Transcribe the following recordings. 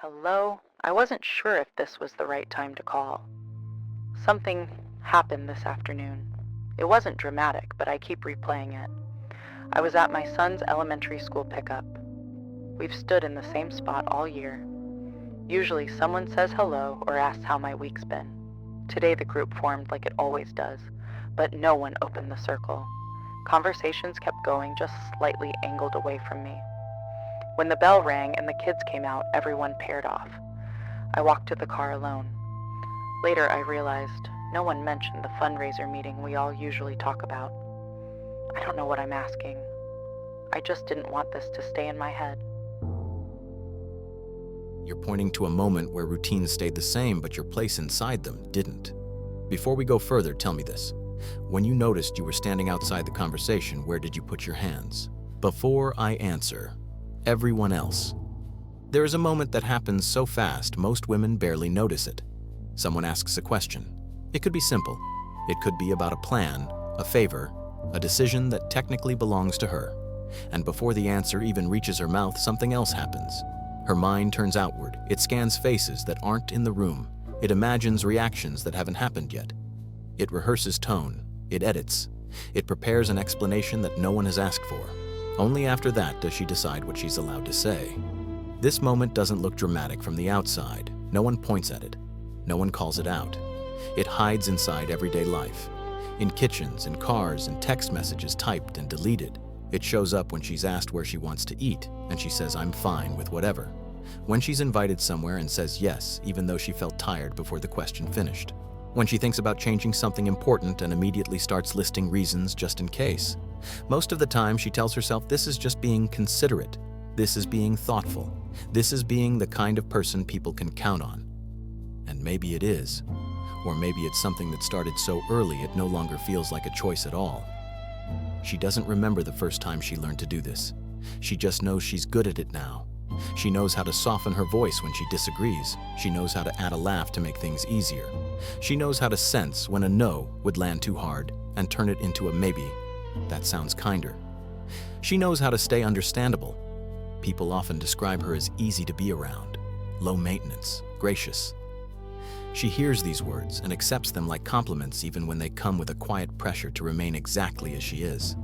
Hello? I wasn't sure if this was the right time to call. Something happened this afternoon. It wasn't dramatic, but I keep replaying it. I was at my son's elementary school pickup. We've stood in the same spot all year. Usually someone says hello or asks how my week's been. Today the group formed like it always does, but no one opened the circle. Conversations kept going, just slightly angled away from me. When the bell rang and the kids came out, everyone paired off. I walked to the car alone. Later I realized no one mentioned the fundraiser meeting we all usually talk about. I don't know what I'm asking. I just didn't want this to stay in my head. You're pointing to a moment where routines stayed the same, but your place inside them didn't. Before we go further, tell me this. When you noticed you were standing outside the conversation, where did you put your hands? Before I answer, everyone else. There is a moment that happens so fast, most women barely notice it. Someone asks a question. It could be simple. It could be about a plan, a favor, a decision that technically belongs to her. And before the answer even reaches her mouth, something else happens. Her mind turns outward. It scans faces that aren't in the room. It imagines reactions that haven't happened yet. It rehearses tone. It edits. It prepares an explanation that no one has asked for. Only after that does she decide what she's allowed to say. This moment doesn't look dramatic from the outside. No one points at it. No one calls it out. It hides inside everyday life. In kitchens, in cars, in text messages typed and deleted. It shows up when she's asked where she wants to eat, and she says, "I'm fine with whatever." When she's invited somewhere and says yes, even though she felt tired before the question finished. When she thinks about changing something important and immediately starts listing reasons just in case. Most of the time, she tells herself this is just being considerate. This is being thoughtful. This is being the kind of person people can count on. And maybe it is. Or maybe it's something that started so early it no longer feels like a choice at all. She doesn't remember the first time she learned to do this. She just knows she's good at it now. She knows how to soften her voice when she disagrees. She knows how to add a laugh to make things easier. She knows how to sense when a no would land too hard and turn it into a maybe. That sounds kinder. She knows how to stay understandable. People often describe her as easy to be around, low maintenance, gracious. She hears these words and accepts them like compliments even when they come with a quiet pressure to remain exactly as she is.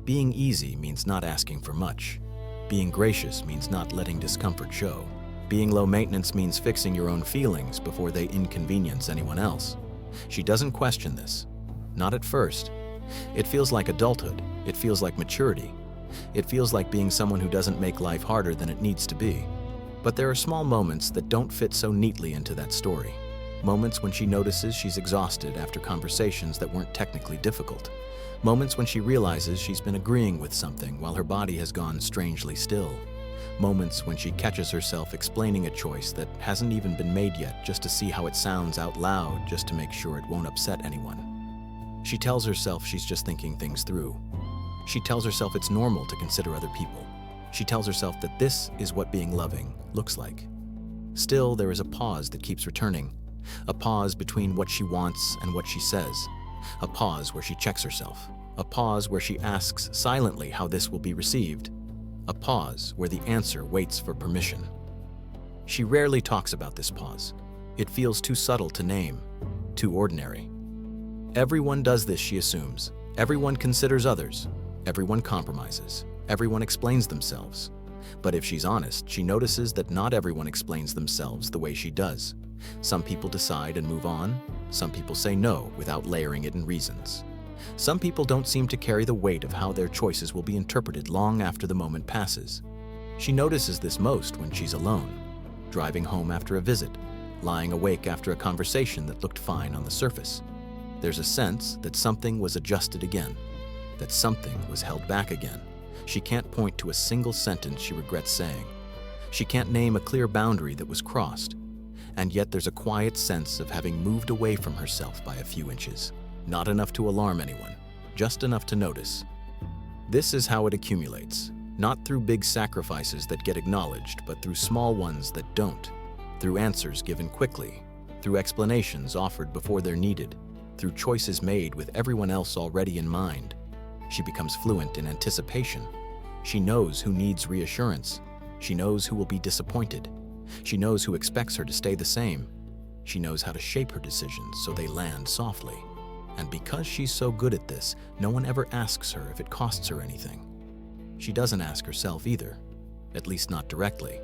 Being easy means not asking for much. Being gracious means not letting discomfort show. Being low maintenance means fixing your own feelings before they inconvenience anyone else. She doesn't question this. Not at first. It feels like adulthood. It feels like maturity. It feels like being someone who doesn't make life harder than it needs to be. But there are small moments that don't fit so neatly into that story. Moments when she notices she's exhausted after conversations that weren't technically difficult. Moments when she realizes she's been agreeing with something while her body has gone strangely still. Moments when she catches herself explaining a choice that hasn't even been made yet just to see how it sounds out loud, just to make sure it won't upset anyone. She tells herself she's just thinking things through. She tells herself it's normal to consider other people. She tells herself that this is what being loving looks like. Still, there is a pause that keeps returning. A pause between what she wants and what she says. A pause where she checks herself. A pause where she asks silently how this will be received. A pause where the answer waits for permission. She rarely talks about this pause. It feels too subtle to name, too ordinary. Everyone does this, she assumes. Everyone considers others. Everyone compromises. Everyone explains themselves. But if she's honest, she notices that not everyone explains themselves the way she does. Some people decide and move on. Some people say no without layering it in reasons. Some people don't seem to carry the weight of how their choices will be interpreted long after the moment passes. She notices this most when she's alone, driving home after a visit, lying awake after a conversation that looked fine on the surface. There's a sense that something was adjusted again, that something was held back again. She can't point to a single sentence she regrets saying. She can't name a clear boundary that was crossed. And yet there's a quiet sense of having moved away from herself by a few inches. Not enough to alarm anyone, just enough to notice. This is how it accumulates, not through big sacrifices that get acknowledged, but through small ones that don't, through answers given quickly, through explanations offered before they're needed, through choices made with everyone else already in mind. She becomes fluent in anticipation. She knows who needs reassurance. She knows who will be disappointed. She knows who expects her to stay the same. She knows how to shape her decisions so they land softly. And because she's so good at this, no one ever asks her if it costs her anything. She doesn't ask herself either, at least not directly.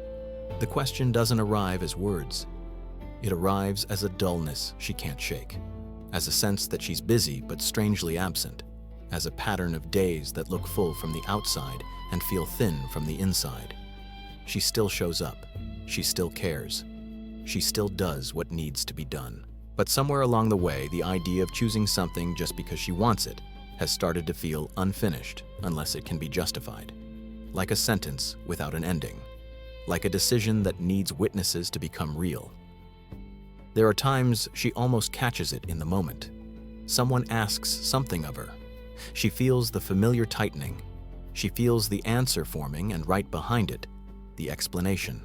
The question doesn't arrive as words. It arrives as a dullness she can't shake, as a sense that she's busy but strangely absent, as a pattern of days that look full from the outside and feel thin from the inside. She still shows up. She still cares. She still does what needs to be done. But somewhere along the way, the idea of choosing something just because she wants it has started to feel unfinished unless it can be justified. Like a sentence without an ending. Like a decision that needs witnesses to become real. There are times she almost catches it in the moment. Someone asks something of her. She feels the familiar tightening. She feels the answer forming, and right behind it, the explanation.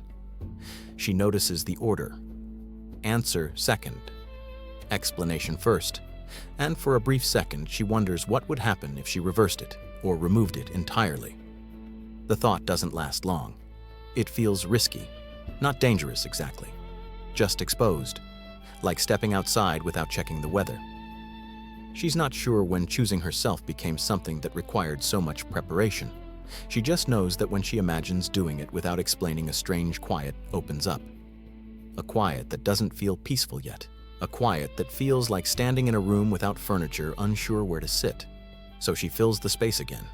She notices the order. Answer second. Explanation first. And for a brief second, she wonders what would happen if she reversed it or removed it entirely. The thought doesn't last long. It feels risky, not dangerous exactly, just exposed, like stepping outside without checking the weather. She's not sure when choosing herself became something that required so much preparation. She just knows that when she imagines doing it without explaining, a strange quiet opens up. A quiet that doesn't feel peaceful yet. A quiet that feels like standing in a room without furniture, unsure where to sit. So she fills the space again,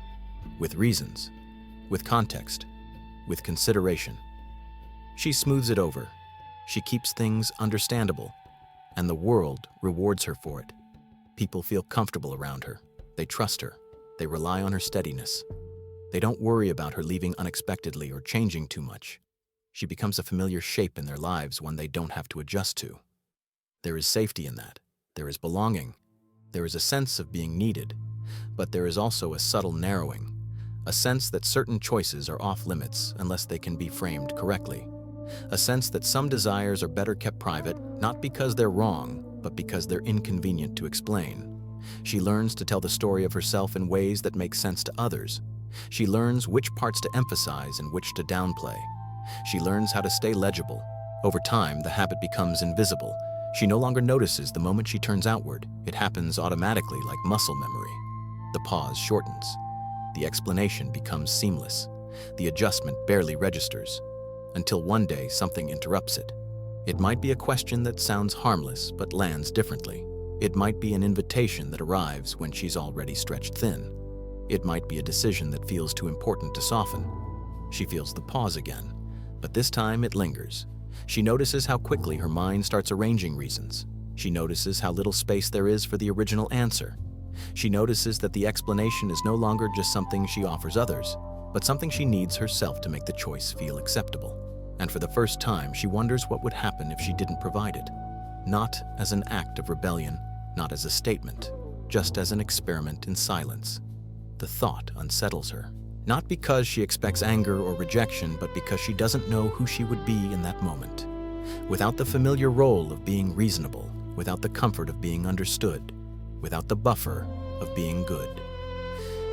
with reasons, with context, with consideration. She smooths it over. She keeps things understandable, and the world rewards her for it. People feel comfortable around her. They trust her. They rely on her steadiness. They don't worry about her leaving unexpectedly or changing too much. She becomes a familiar shape in their lives, one they don't have to adjust to. There is safety in that. There is belonging. There is a sense of being needed. But there is also a subtle narrowing, a sense that certain choices are off limits unless they can be framed correctly. A sense that some desires are better kept private, not because they're wrong, but because they're inconvenient to explain. She learns to tell the story of herself in ways that make sense to others. She learns which parts to emphasize and which to downplay. She learns how to stay legible. Over time, the habit becomes invisible. She no longer notices the moment she turns outward. It happens automatically, like muscle memory. The pause shortens. The explanation becomes seamless. The adjustment barely registers. Until one day, something interrupts it. It might be a question that sounds harmless but lands differently. It might be an invitation that arrives when she's already stretched thin. It might be a decision that feels too important to soften. She feels the pause again, but this time it lingers. She notices how quickly her mind starts arranging reasons. She notices how little space there is for the original answer. She notices that the explanation is no longer just something she offers others, but something she needs herself to make the choice feel acceptable. And for the first time, she wonders what would happen if she didn't provide it. Not as an act of rebellion, not as a statement, just as an experiment in silence. The thought unsettles her. Not because she expects anger or rejection, but because she doesn't know who she would be in that moment. Without the familiar role of being reasonable, without the comfort of being understood, without the buffer of being good.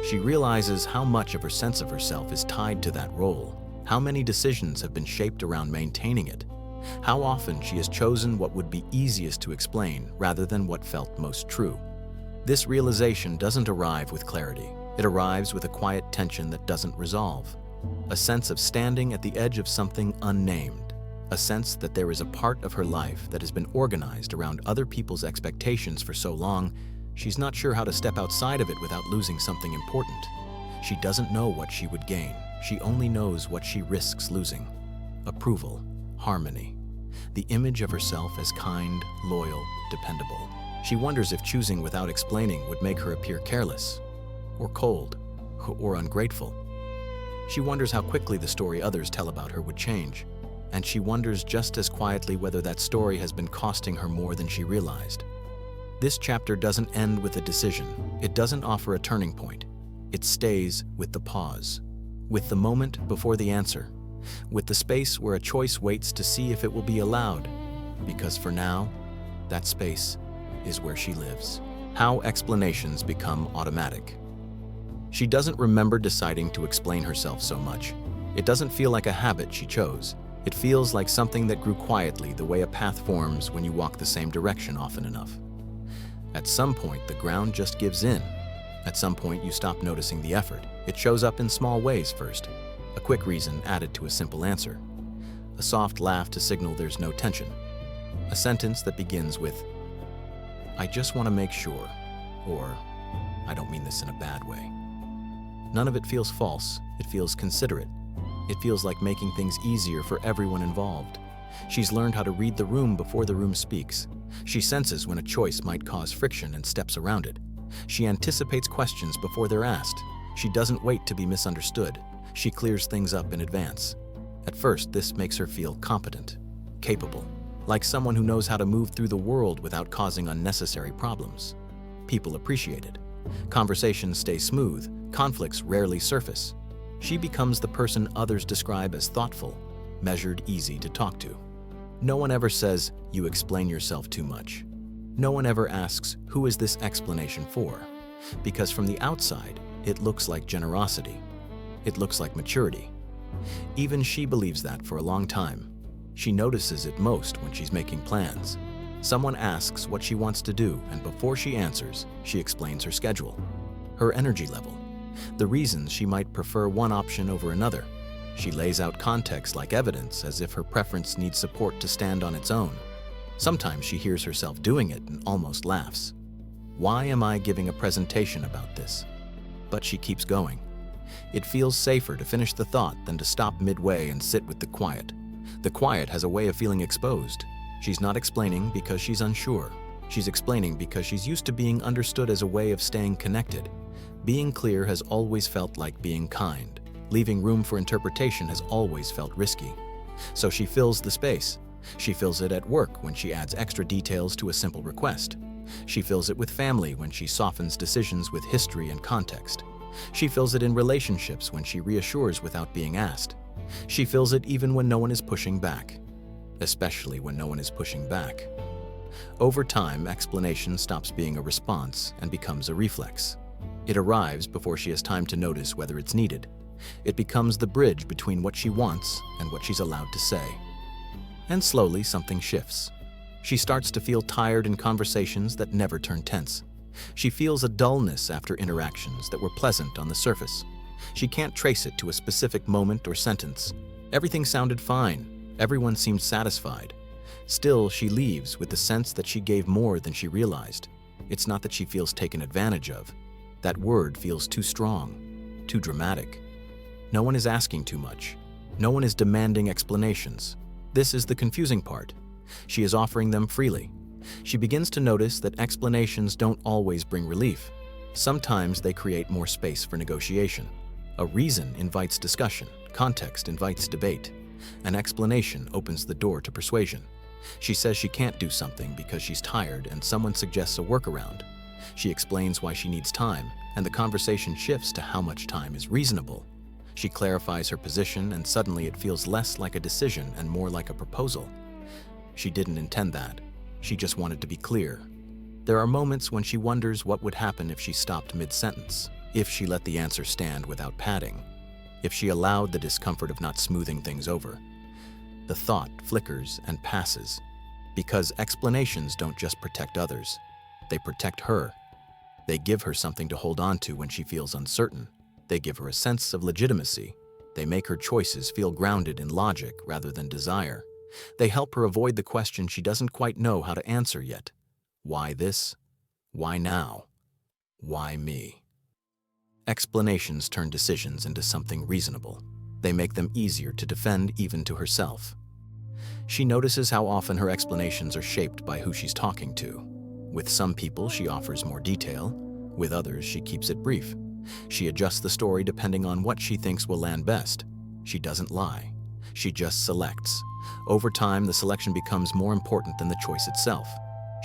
She realizes how much of her sense of herself is tied to that role, how many decisions have been shaped around maintaining it, how often she has chosen what would be easiest to explain rather than what felt most true. This realization doesn't arrive with clarity. It arrives with a quiet tension that doesn't resolve. A sense of standing at the edge of something unnamed. A sense that there is a part of her life that has been organized around other people's expectations for so long, she's not sure how to step outside of it without losing something important. She doesn't know what she would gain. She only knows what she risks losing. Approval, harmony, the image of herself as kind, loyal, dependable. She wonders if choosing without explaining would make her appear careless, or cold, or ungrateful. She wonders how quickly the story others tell about her would change, and she wonders just as quietly whether that story has been costing her more than she realized. This chapter doesn't end with a decision. It doesn't offer a turning point. It stays with the pause, with the moment before the answer, with the space where a choice waits to see if it will be allowed, because for now, that space is where she lives. How explanations become automatic. She doesn't remember deciding to explain herself so much. It doesn't feel like a habit she chose. It feels like something that grew quietly, the way a path forms when you walk the same direction often enough. At some point, the ground just gives in. At some point, you stop noticing the effort. It shows up in small ways first. A quick reason added to a simple answer. A soft laugh to signal there's no tension. A sentence that begins with, "I just want to make sure," or "I don't mean this in a bad way." None of it feels false. It feels considerate. It feels like making things easier for everyone involved. She's learned how to read the room before the room speaks. She senses when a choice might cause friction and steps around it. She anticipates questions before they're asked. She doesn't wait to be misunderstood. She clears things up in advance. At first, this makes her feel competent, capable, like someone who knows how to move through the world without causing unnecessary problems. People appreciate it. Conversations stay smooth. Conflicts rarely surface. She becomes the person others describe as thoughtful, measured, easy to talk to. No one ever says, "You explain yourself too much." No one ever asks, "Who is this explanation for?" Because from the outside, it looks like generosity. It looks like maturity. Even she believes that for a long time. She notices it most when she's making plans. Someone asks what she wants to do, and before she answers, she explains her schedule, her energy level, the reasons she might prefer one option over another. She lays out context like evidence, as if her preference needs support to stand on its own. Sometimes she hears herself doing it and almost laughs. Why am I giving a presentation about this? But she keeps going. It feels safer to finish the thought than to stop midway and sit with the quiet. The quiet has a way of feeling exposed. She's not explaining because she's unsure. She's explaining because she's used to being understood as a way of staying connected. Being clear has always felt like being kind. Leaving room for interpretation has always felt risky. So she fills the space. She fills it at work when she adds extra details to a simple request. She fills it with family when she softens decisions with history and context. She fills it in relationships when she reassures without being asked. She fills it even when no one is pushing back. Especially when no one is pushing back. Over time, explanation stops being a response and becomes a reflex. It arrives before she has time to notice whether it's needed. It becomes the bridge between what she wants and what she's allowed to say. And slowly, something shifts. She starts to feel tired in conversations that never turn tense. She feels a dullness after interactions that were pleasant on the surface. She can't trace it to a specific moment or sentence. Everything sounded fine. Everyone seemed satisfied. Still, she leaves with the sense that she gave more than she realized. It's not that she feels taken advantage of. That word feels too strong, too dramatic. No one is asking too much. No one is demanding explanations. This is the confusing part. She is offering them freely. She begins to notice that explanations don't always bring relief. Sometimes they create more space for negotiation. A reason invites discussion. Context invites debate. An explanation opens the door to persuasion. She says she can't do something because she's tired and someone suggests a workaround. She explains why she needs time, and the conversation shifts to how much time is reasonable. She clarifies her position, and suddenly it feels less like a decision and more like a proposal. She didn't intend that. She just wanted to be clear. There are moments when she wonders what would happen if she stopped mid-sentence, if she let the answer stand without padding, if she allowed the discomfort of not smoothing things over. The thought flickers and passes, because explanations don't just protect others. They protect her. They give her something to hold on to when she feels uncertain. They give her a sense of legitimacy. They make her choices feel grounded in logic rather than desire. They help her avoid the question she doesn't quite know how to answer yet. Why this? Why now? Why me? Explanations turn decisions into something reasonable. They make them easier to defend even to herself. She notices how often her explanations are shaped by who she's talking to. With some people, she offers more detail. With others, she keeps it brief. She adjusts the story depending on what she thinks will land best. She doesn't lie. She just selects. Over time, the selection becomes more important than the choice itself.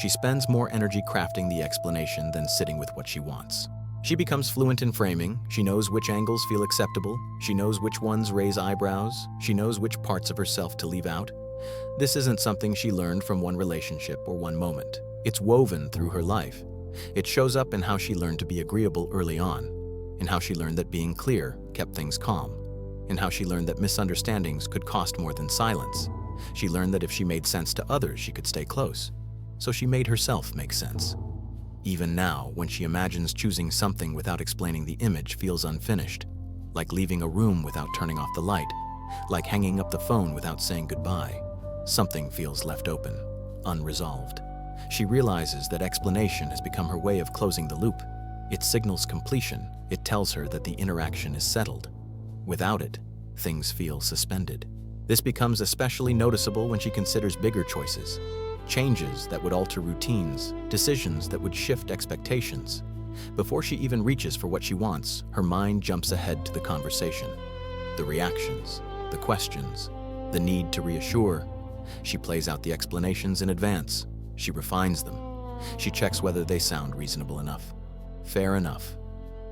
She spends more energy crafting the explanation than sitting with what she wants. She becomes fluent in framing. She knows which angles feel acceptable. She knows which ones raise eyebrows. She knows which parts of herself to leave out. This isn't something she learned from one relationship or one moment. It's woven through her life. It shows up in how she learned to be agreeable early on, in how she learned that being clear kept things calm, in how she learned that misunderstandings could cost more than silence. She learned that if she made sense to others, she could stay close. So she made herself make sense. Even now, when she imagines choosing something without explaining the image feels unfinished, like leaving a room without turning off the light, like hanging up the phone without saying goodbye. Something feels left open, unresolved. She realizes that explanation has become her way of closing the loop. It signals completion. It tells her that the interaction is settled. Without it, things feel suspended. This becomes especially noticeable when she considers bigger choices, changes that would alter routines, decisions that would shift expectations. Before she even reaches for what she wants, her mind jumps ahead to the conversation, the reactions, the questions, the need to reassure. She plays out the explanations in advance. She refines them. She checks whether they sound reasonable enough, fair enough,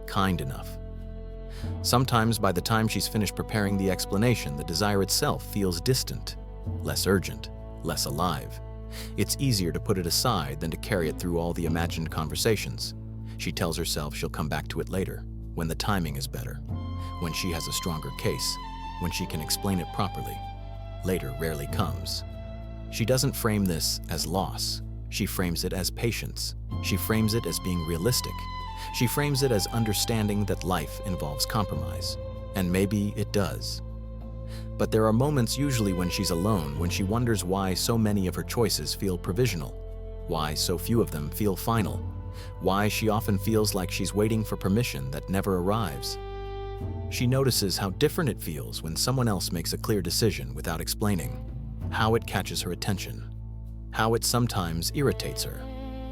kind enough. Sometimes by the time she's finished preparing the explanation, the desire itself feels distant, less urgent, less alive. It's easier to put it aside than to carry it through all the imagined conversations. She tells herself she'll come back to it later, when the timing is better, when she has a stronger case, when she can explain it properly. Later rarely comes. She doesn't frame this as loss. She frames it as patience. She frames it as being realistic. She frames it as understanding that life involves compromise. And maybe it does. But there are moments, usually when she's alone, when she wonders why so many of her choices feel provisional, why so few of them feel final, why she often feels like she's waiting for permission that never arrives. She notices how different it feels when someone else makes a clear decision without explaining, how it catches her attention, how it sometimes irritates her,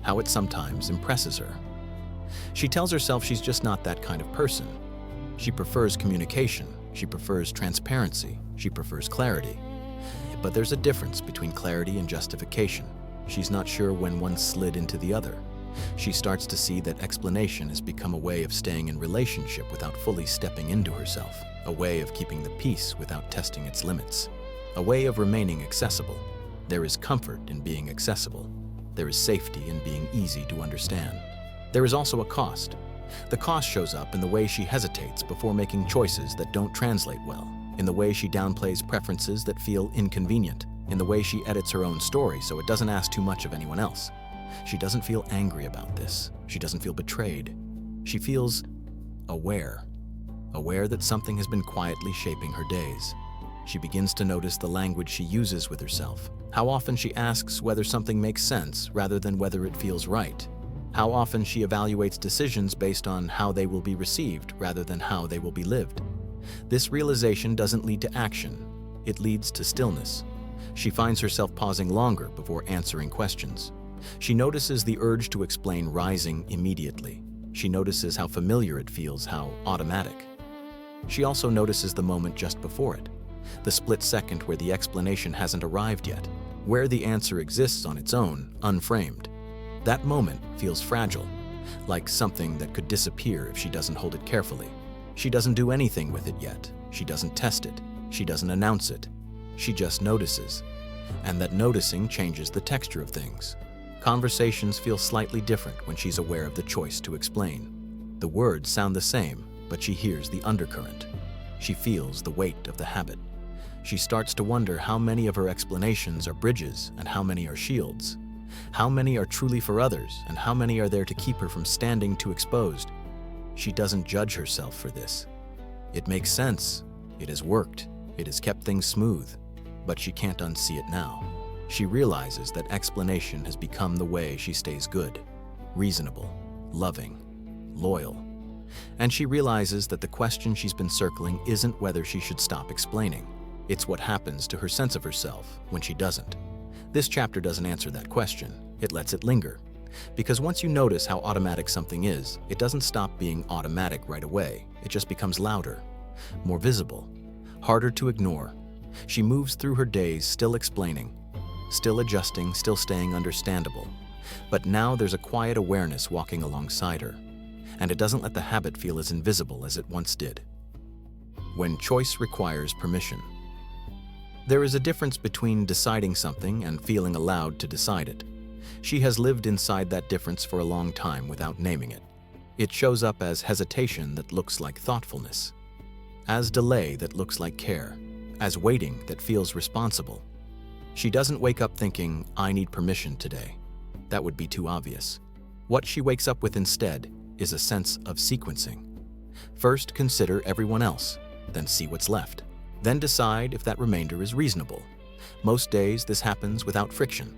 how it sometimes impresses her. She tells herself she's just not that kind of person. She prefers communication, she prefers transparency, she prefers clarity. But there's a difference between clarity and justification. She's not sure when one slid into the other. She starts to see that explanation has become a way of staying in relationship without fully stepping into herself, a way of keeping the peace without testing its limits, a way of remaining accessible. There is comfort in being accessible. There is safety in being easy to understand. There is also a cost. The cost shows up in the way she hesitates before making choices that don't translate well, in the way she downplays preferences that feel inconvenient, in the way she edits her own story so it doesn't ask too much of anyone else. She doesn't feel angry about this. She doesn't feel betrayed. She feels aware that something has been quietly shaping her days. She begins to notice the language she uses with herself, how often she asks whether something makes sense rather than whether it feels right, how often she evaluates decisions based on how they will be received rather than how they will be lived. This realization doesn't lead to action. It leads to stillness. She finds herself pausing longer before answering questions. She notices the urge to explain rising immediately. She notices how familiar it feels, how automatic. She also notices the moment just before it, the split second where the explanation hasn't arrived yet, where the answer exists on its own, unframed. That moment feels fragile, like something that could disappear if she doesn't hold it carefully. She doesn't do anything with it yet. She doesn't test it. She doesn't announce it. She just notices. And that noticing changes the texture of things. Conversations feel slightly different when she's aware of the choice to explain. The words sound the same, but she hears the undercurrent. She feels the weight of the habit. She starts to wonder how many of her explanations are bridges and how many are shields. How many are truly for others and how many are there to keep her from standing too exposed. She doesn't judge herself for this. It makes sense. It has worked. It has kept things smooth. But she can't unsee it now. She realizes that explanation has become the way she stays good, reasonable, loving, loyal. And she realizes that the question she's been circling isn't whether she should stop explaining. It's what happens to her sense of herself when she doesn't. This chapter doesn't answer that question. It lets it linger. Because once you notice how automatic something is, it doesn't stop being automatic right away. It just becomes louder, more visible, harder to ignore. She moves through her days still explaining, still adjusting, still staying understandable. But now there's a quiet awareness walking alongside her, and it doesn't let the habit feel as invisible as it once did. When choice requires permission. There is a difference between deciding something and feeling allowed to decide it. She has lived inside that difference for a long time without naming it. It shows up as hesitation that looks like thoughtfulness, as delay that looks like care, as waiting that feels responsible. She doesn't wake up thinking, I need permission today. That would be too obvious. What she wakes up with instead is a sense of sequencing. First, consider everyone else, then see what's left. Then decide if that remainder is reasonable. Most days, this happens without friction.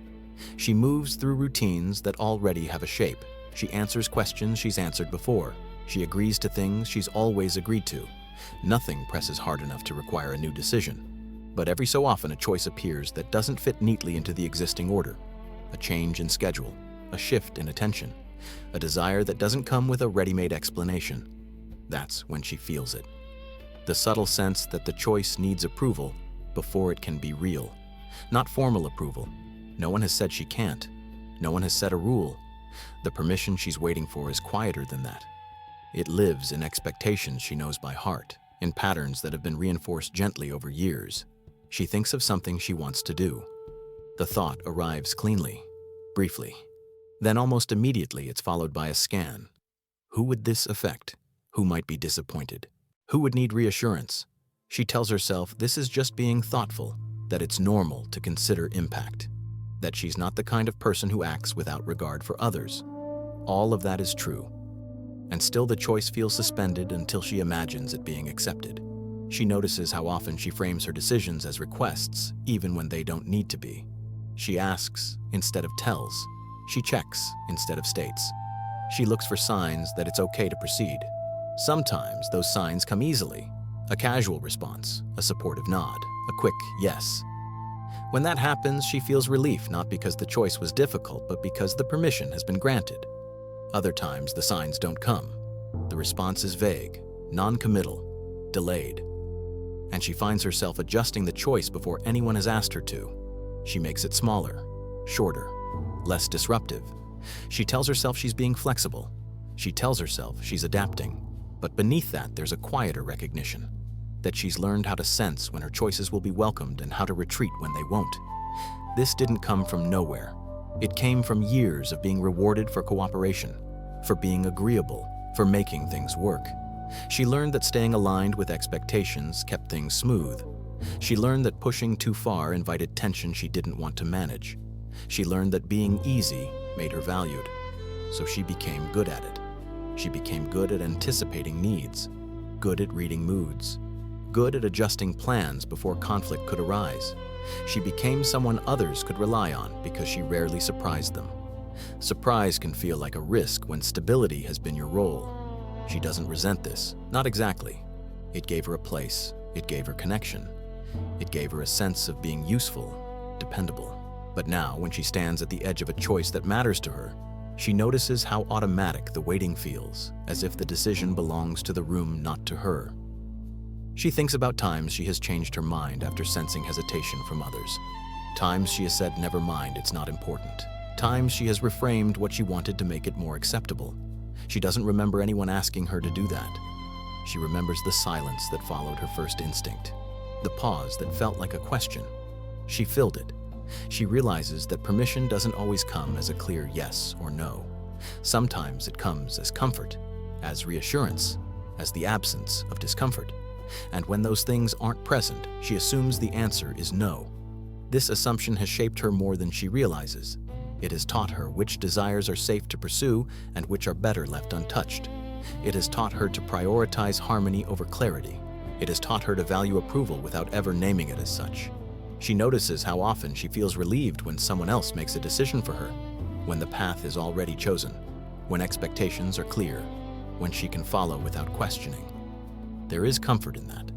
She moves through routines that already have a shape. She answers questions she's answered before. She agrees to things she's always agreed to. Nothing presses hard enough to require a new decision. But every so often a choice appears that doesn't fit neatly into the existing order. A change in schedule, a shift in attention, a desire that doesn't come with a ready-made explanation. That's when she feels it. The subtle sense that the choice needs approval before it can be real. Not formal approval. No one has said she can't. No one has set a rule. The permission she's waiting for is quieter than that. It lives in expectations she knows by heart, in patterns that have been reinforced gently over years. She thinks of something she wants to do. The thought arrives cleanly, briefly. Then almost immediately it's followed by a scan. Who would this affect? Who might be disappointed? Who would need reassurance? She tells herself this is just being thoughtful, that it's normal to consider impact, that she's not the kind of person who acts without regard for others. All of that is true. And still the choice feels suspended until she imagines it being accepted. She notices how often she frames her decisions as requests, even when they don't need to be. She asks instead of tells. She checks instead of states. She looks for signs that it's okay to proceed. Sometimes those signs come easily. A casual response, a supportive nod, a quick yes. When that happens, she feels relief not because the choice was difficult, but because the permission has been granted. Other times, the signs don't come. The response is vague, non-committal, delayed. And she finds herself adjusting the choice before anyone has asked her to. She makes it smaller, shorter, less disruptive. She tells herself she's being flexible. She tells herself she's adapting. But beneath that, there's a quieter recognition, that she's learned how to sense when her choices will be welcomed and how to retreat when they won't. This didn't come from nowhere. It came from years of being rewarded for cooperation, for being agreeable, for making things work. She learned that staying aligned with expectations kept things smooth. She learned that pushing too far invited tension she didn't want to manage. She learned that being easy made her valued. So she became good at it. She became good at anticipating needs, good at reading moods, good at adjusting plans before conflict could arise. She became someone others could rely on because she rarely surprised them. Surprise can feel like a risk when stability has been your role. She doesn't resent this, not exactly. It gave her a place, it gave her connection. It gave her a sense of being useful, dependable. But now, when she stands at the edge of a choice that matters to her, she notices how automatic the waiting feels, as if the decision belongs to the room, not to her. She thinks about times she has changed her mind after sensing hesitation from others. Times she has said, never mind, it's not important. Times she has reframed what she wanted to make it more acceptable. She doesn't remember anyone asking her to do that. She remembers the silence that followed her first instinct, the pause that felt like a question. She filled it. She realizes that permission doesn't always come as a clear yes or no. Sometimes it comes as comfort, as reassurance, as the absence of discomfort. And when those things aren't present, she assumes the answer is no. This assumption has shaped her more than she realizes. It has taught her which desires are safe to pursue and which are better left untouched. It has taught her to prioritize harmony over clarity. It has taught her to value approval without ever naming it as such. She notices how often she feels relieved when someone else makes a decision for her, when the path is already chosen, when expectations are clear, when she can follow without questioning. There is comfort in that.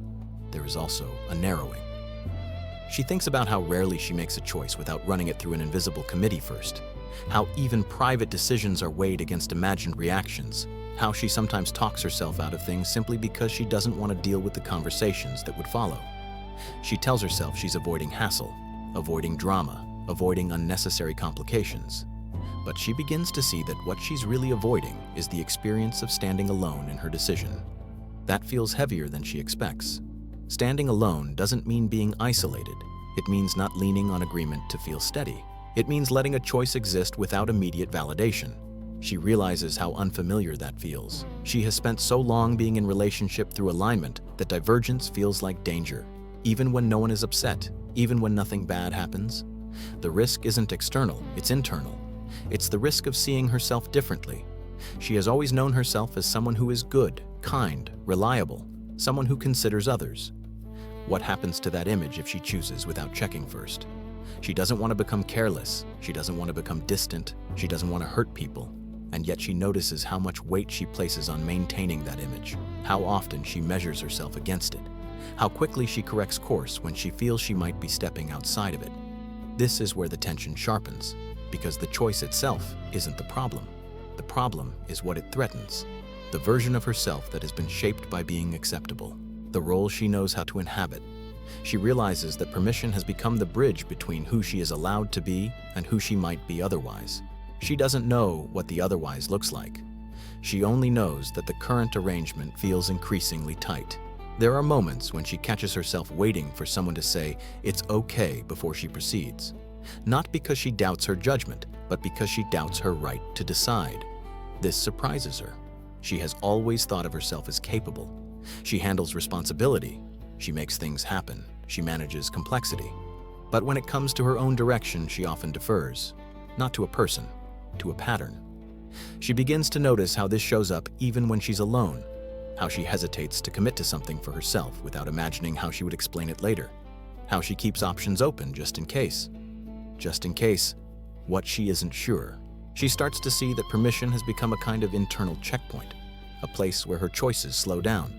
There is also a narrowing. She thinks about how rarely she makes a choice without running it through an invisible committee first, how even private decisions are weighed against imagined reactions, how she sometimes talks herself out of things simply because she doesn't want to deal with the conversations that would follow. She tells herself she's avoiding hassle, avoiding drama, avoiding unnecessary complications. But she begins to see that what she's really avoiding is the experience of standing alone in her decision. That feels heavier than she expects. Standing alone doesn't mean being isolated. It means not leaning on agreement to feel steady. It means letting a choice exist without immediate validation. She realizes how unfamiliar that feels. She has spent so long being in relationship through alignment that divergence feels like danger. Even when no one is upset, even when nothing bad happens. The risk isn't external, it's internal. It's the risk of seeing herself differently. She has always known herself as someone who is good, kind, reliable, someone who considers others. What happens to that image if she chooses without checking first? She doesn't want to become careless. She doesn't want to become distant. She doesn't want to hurt people. And yet she notices how much weight she places on maintaining that image, how often she measures herself against it, how quickly she corrects course when she feels she might be stepping outside of it. This is where the tension sharpens, because the choice itself isn't the problem. The problem is what it threatens, the version of herself that has been shaped by being acceptable, the role she knows how to inhabit. She realizes that permission has become the bridge between who she is allowed to be and who she might be otherwise. She doesn't know what the otherwise looks like. She only knows that the current arrangement feels increasingly tight. There are moments when she catches herself waiting for someone to say it's okay before she proceeds. Not because she doubts her judgment, but because she doubts her right to decide. This surprises her. She has always thought of herself as capable. She handles responsibility. She makes things happen. She manages complexity. But when it comes to her own direction, she often defers. Not to a person, to a pattern. She begins to notice how this shows up even when she's alone, how she hesitates to commit to something for herself without imagining how she would explain it later, how she keeps options open just in case. Just in case, what she isn't sure. She starts to see that permission has become a kind of internal checkpoint, a place where her choices slow down,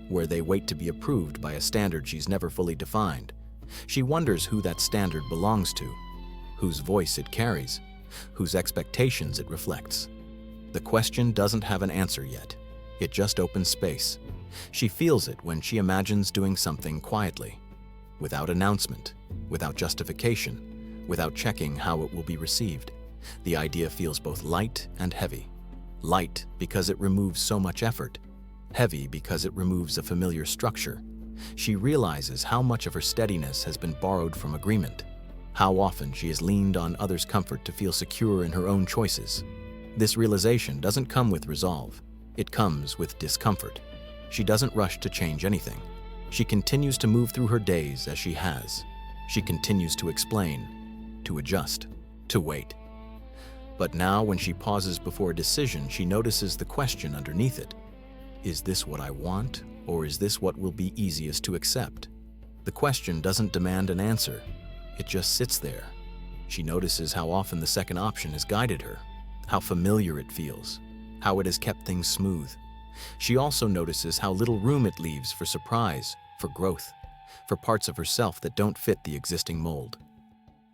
where they wait to be approved by a standard she's never fully defined. She wonders who that standard belongs to, whose voice it carries, whose expectations it reflects. The question doesn't have an answer yet. It just opens space. She feels it when she imagines doing something quietly, without announcement, without justification, without checking how it will be received. The idea feels both light and heavy. Light because it removes so much effort. Heavy because it removes a familiar structure. She realizes how much of her steadiness has been borrowed from agreement, how often she has leaned on others' comfort to feel secure in her own choices. This realization doesn't come with resolve. It comes with discomfort. She doesn't rush to change anything. She continues to move through her days as she has. She continues to explain, to adjust, to wait. But now when she pauses before a decision, she notices the question underneath it. Is this what I want, or is this what will be easiest to accept? The question doesn't demand an answer. It just sits there. She notices how often the second option has guided her, how familiar it feels, how it has kept things smooth. She also notices how little room it leaves for surprise, for growth, for parts of herself that don't fit the existing mold.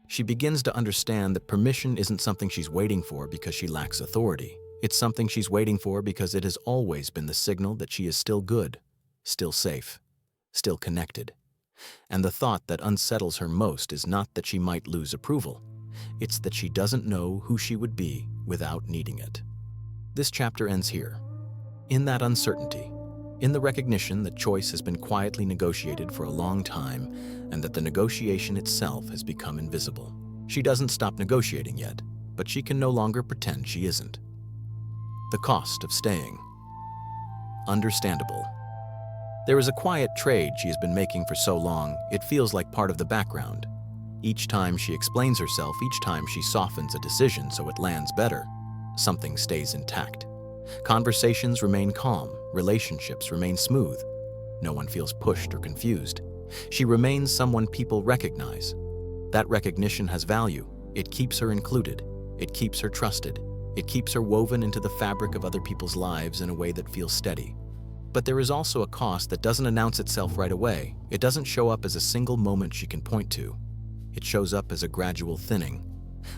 She begins to understand that permission isn't something she's waiting for because she lacks authority. It's something she's waiting for because it has always been the signal that she is still good, still safe, still connected. And the thought that unsettles her most is not that she might lose approval. It's that she doesn't know who she would be without needing it. This chapter ends here, in that uncertainty, in the recognition that choice has been quietly negotiated for a long time and that the negotiation itself has become invisible. She doesn't stop negotiating yet, but she can no longer pretend she isn't. The cost of staying. Understandable. There is a quiet trade she has been making for so long, it feels like part of the background. Each time she explains herself, each time she softens a decision so it lands better, something stays intact. Conversations remain calm, relationships remain smooth. No one feels pushed or confused. She remains someone people recognize. That recognition has value. It keeps her included. It keeps her trusted. It keeps her woven into the fabric of other people's lives in a way that feels steady. But there is also a cost that doesn't announce itself right away. It doesn't show up as a single moment she can point to. It shows up as a gradual thinning,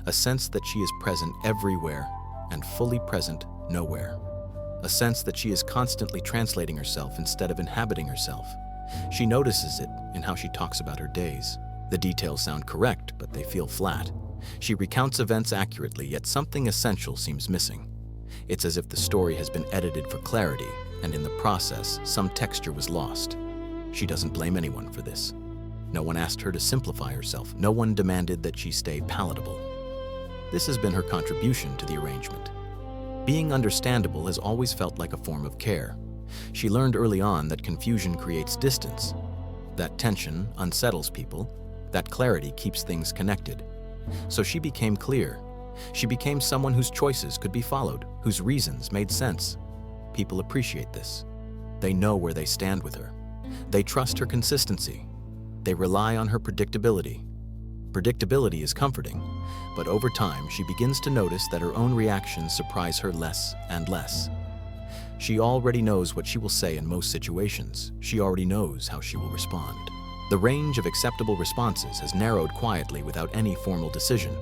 a sense that she is present everywhere and fully present nowhere. A sense that she is constantly translating herself instead of inhabiting herself. She notices it in how she talks about her days. The details sound correct, but they feel flat. She recounts events accurately, yet something essential seems missing. It's as if the story has been edited for clarity, and in the process, some texture was lost. She doesn't blame anyone for this. No one asked her to simplify herself. No one demanded that she stay palatable. This has been her contribution to the arrangement. Being understandable has always felt like a form of care. She learned early on that confusion creates distance, that tension unsettles people, that clarity keeps things connected. So she became clear. She became someone whose choices could be followed, whose reasons made sense. People appreciate this. They know where they stand with her. They trust her consistency. They rely on her predictability. Predictability is comforting, but over time she begins to notice that her own reactions surprise her less and less. She already knows what she will say in most situations. She already knows how she will respond. The range of acceptable responses has narrowed quietly without any formal decision.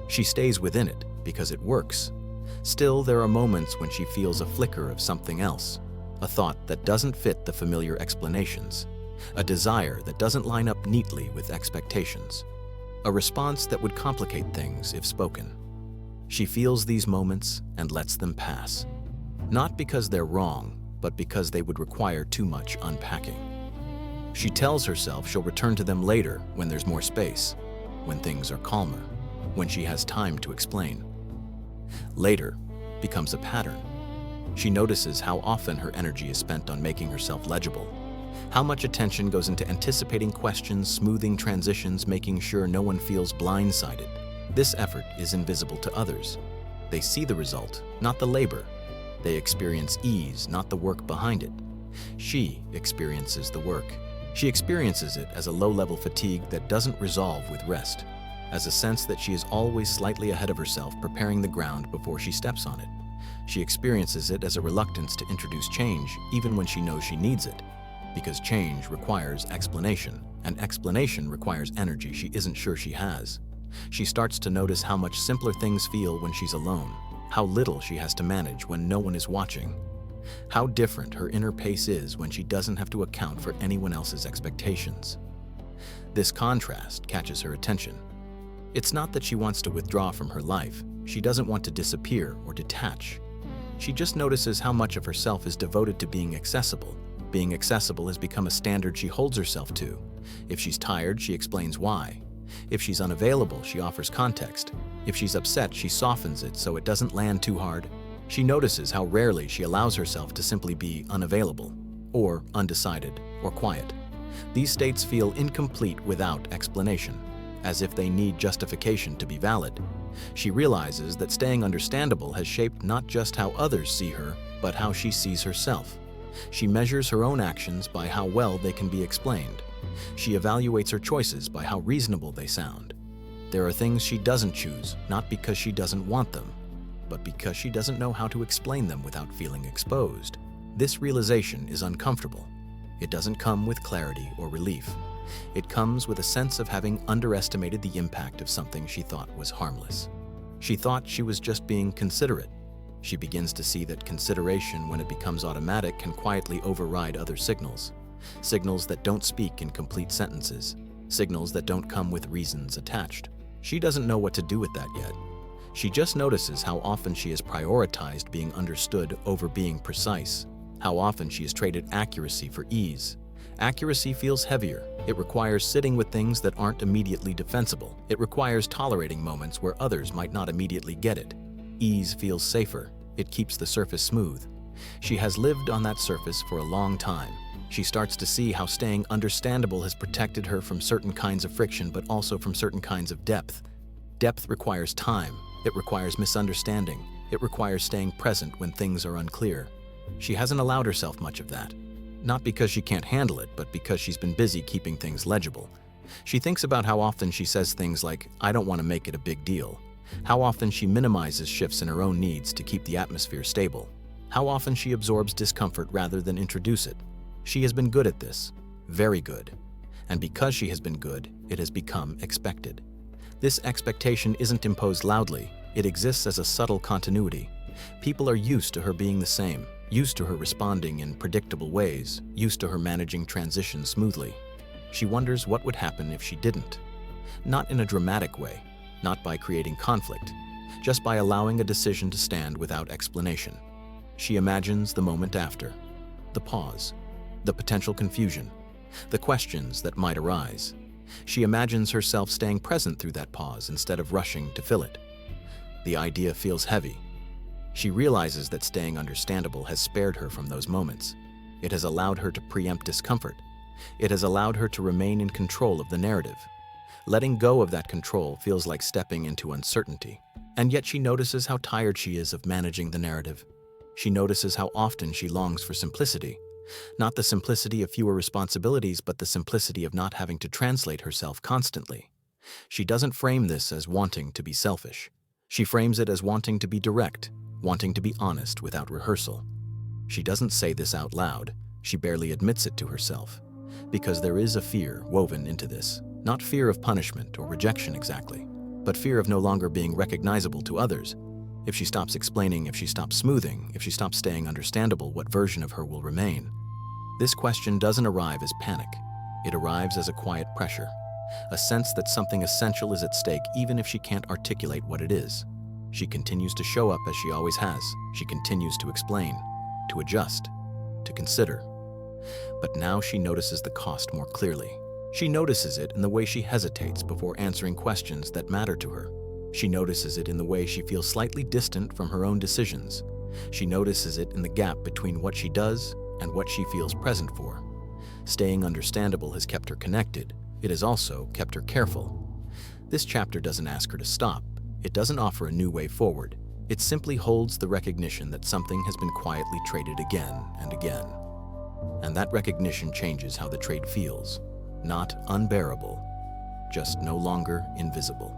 She stays within it because it works. Still, there are moments when she feels a flicker of something else, a thought that doesn't fit the familiar explanations, a desire that doesn't line up neatly with expectations, a response that would complicate things if spoken. She feels these moments and lets them pass, not because they're wrong, but because they would require too much unpacking. She tells herself she'll return to them later when there's more space, when things are calmer, when she has time to explain. Later becomes a pattern. She notices how often her energy is spent on making herself legible, how much attention goes into anticipating questions, smoothing transitions, making sure no one feels blindsided. This effort is invisible to others. They see the result, not the labor. They experience ease, not the work behind it. She experiences the work. She experiences it as a low-level fatigue that doesn't resolve with rest, as a sense that she is always slightly ahead of herself, preparing the ground before she steps on it. She experiences it as a reluctance to introduce change, even when she knows she needs it, because change requires explanation, and explanation requires energy she isn't sure she has. She starts to notice how much simpler things feel when she's alone, how little she has to manage when no one is watching, how different her inner pace is when she doesn't have to account for anyone else's expectations. This contrast catches her attention. It's not that she wants to withdraw from her life. She doesn't want to disappear or detach. She just notices how much of herself is devoted to being accessible. Being accessible has become a standard she holds herself to. If she's tired, she explains why. If she's unavailable, she offers context. If she's upset, she softens it so it doesn't land too hard. She notices how rarely she allows herself to simply be unavailable, or undecided, or quiet. These states feel incomplete without explanation, as if they need justification to be valid. She realizes that staying understandable has shaped not just how others see her, but how she sees herself. She measures her own actions by how well they can be explained. She evaluates her choices by how reasonable they sound. There are things she doesn't choose, not because she doesn't want them, but because she doesn't know how to explain them without feeling exposed. This realization is uncomfortable. It doesn't come with clarity or relief. It comes with a sense of having underestimated the impact of something she thought was harmless. She thought she was just being considerate. She begins to see that consideration, when it becomes automatic, can quietly override other signals. Signals that don't speak in complete sentences. Signals that don't come with reasons attached. She doesn't know what to do with that yet. She just notices how often she has prioritized being understood over being precise. How often she has traded accuracy for ease. Accuracy feels heavier. It requires sitting with things that aren't immediately defensible. It requires tolerating moments where others might not immediately get it. Ease feels safer. It keeps the surface smooth. She has lived on that surface for a long time. She starts to see how staying understandable has protected her from certain kinds of friction, but also from certain kinds of depth. Depth requires time. It requires misunderstanding. It requires staying present when things are unclear. She hasn't allowed herself much of that. Not because she can't handle it, but because she's been busy keeping things legible. She thinks about how often she says things like, "I don't want to make it a big deal." How often she minimizes shifts in her own needs to keep the atmosphere stable. How often she absorbs discomfort rather than introduce it. She has been good at this, very good. And because she has been good, it has become expected. This expectation isn't imposed loudly. It exists as a subtle continuity. People are used to her being the same, used to her responding in predictable ways, used to her managing transitions smoothly. She wonders what would happen if she didn't. Not in a dramatic way, not by creating conflict, just by allowing a decision to stand without explanation. She imagines the moment after, the pause, the potential confusion, the questions that might arise. She imagines herself staying present through that pause instead of rushing to fill it. The idea feels heavy. She realizes that staying understandable has spared her from those moments. It has allowed her to preempt discomfort. It has allowed her to remain in control of the narrative. Letting go of that control feels like stepping into uncertainty. And yet she notices how tired she is of managing the narrative. She notices how often she longs for simplicity. Not the simplicity of fewer responsibilities, but the simplicity of not having to translate herself constantly. She doesn't frame this as wanting to be selfish. She frames it as wanting to be direct, wanting to be honest without rehearsal. She doesn't say this out loud. She barely admits it to herself. Because there is a fear woven into this. Not fear of punishment or rejection exactly, but fear of no longer being recognizable to others. If she stops explaining, if she stops smoothing, if she stops staying understandable, what version of her will remain? This question doesn't arrive as panic. It arrives as a quiet pressure, a sense that something essential is at stake even if she can't articulate what it is. She continues to show up as she always has. She continues to explain, to adjust, to consider. But now she notices the cost more clearly. She notices it in the way she hesitates before answering questions that matter to her. She notices it in the way she feels slightly distant from her own decisions. She notices it in the gap between what she does and what she feels present for. Staying understandable has kept her connected. It has also kept her careful. This chapter doesn't ask her to stop. It doesn't offer a new way forward. It simply holds the recognition that something has been quietly traded again and again. And that recognition changes how the trade feels. Not unbearable, just no longer invisible.